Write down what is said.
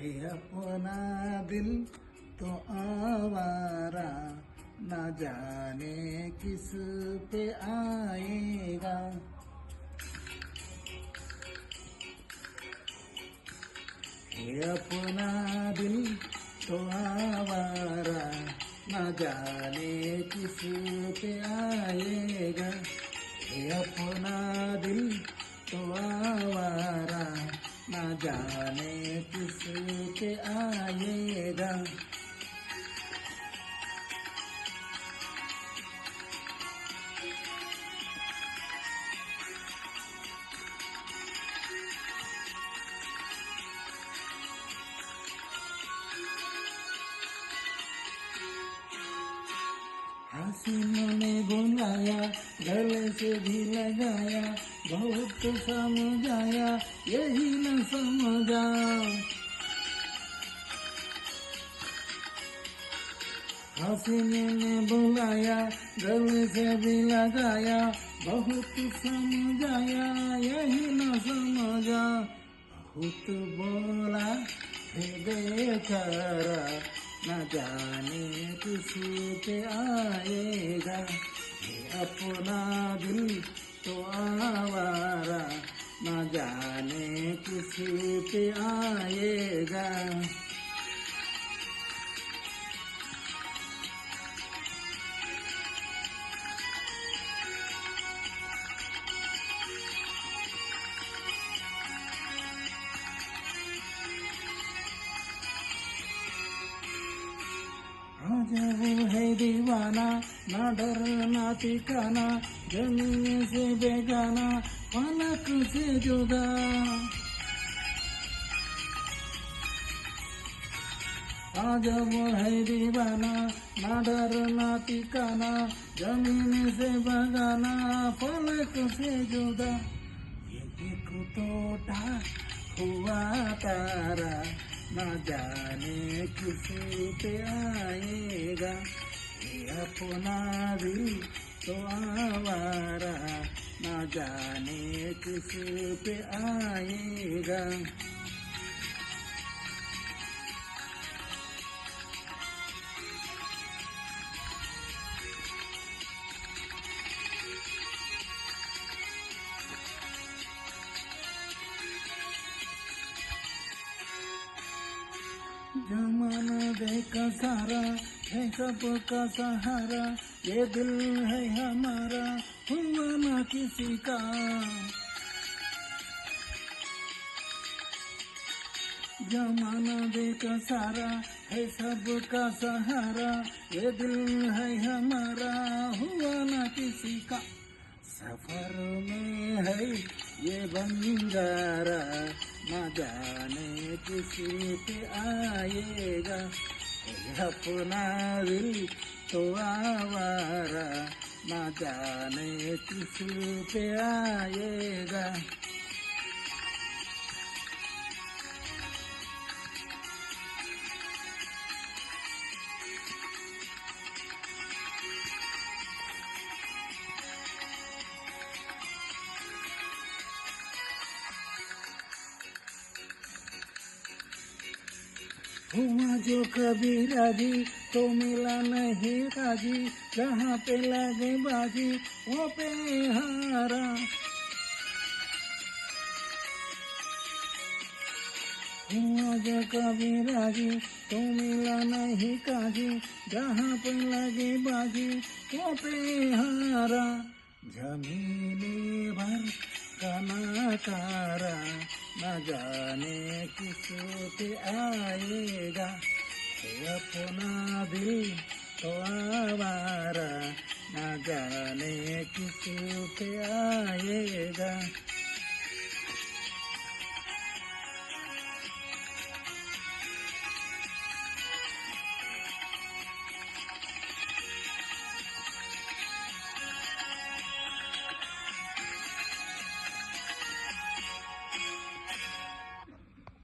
ये अपना दिल तो आवारा, न जाने किस पे आएगा। ये अपना दिल तो आवारा, न जाने किस पे आएगा। ये अपना दिल तो आवारा, न जाने किस पे आएगा। हसीनों ने बुलाया, गले से भी लगाया, बहुत समझाया, यही न समझा। हसीनों ने बुलाया, गले से भी लगाया, बहुत समझाया, यही न समझा। बहुत बोला फिर बेचारा, न जाने किस पे आएगा। ये अपना दिल तो आवारा, न जाने किस पे आएगा। आज वो है दीवाना, ना डर ना ठिकाना, जमीन से बेगाना, फलक से जुदा। आज वो है दीवाना, ना डर ना ठिकाना, जमीन से बेगाना, फलक से जुदा। ये एक टूटा हुआ तारा, न जाने किस पे आएगा। ये अपना दिल तो आवारा, न जाने किस पे आएगा। जमाना देखा सारा है सबका सहारा, ये दिल है हमारा, हुआ ना किसी का। जमाना देखा सारा है सबका सहारा, ये दिल है हमारा, हुआ ना किसी का। सफर में है ये बंजारा, न जाने किसी पे आएगा। ये अपना दिल तो आवारा, न जाने किस पे आएगा। हुआ जो कभी राजी, तो मिला नहीं राजी, जहाँ पे लगे बाजी वो पे हारा। हुआ जो कभी राजी, तो मिला नहीं काजी, जहाँ पे लगे बाजी वो पे हारा। जमीनी भर का नकारा, न जाने किस पे आएगा। ये अपना दिल तो आवारा, न जाने किस पे आएगा।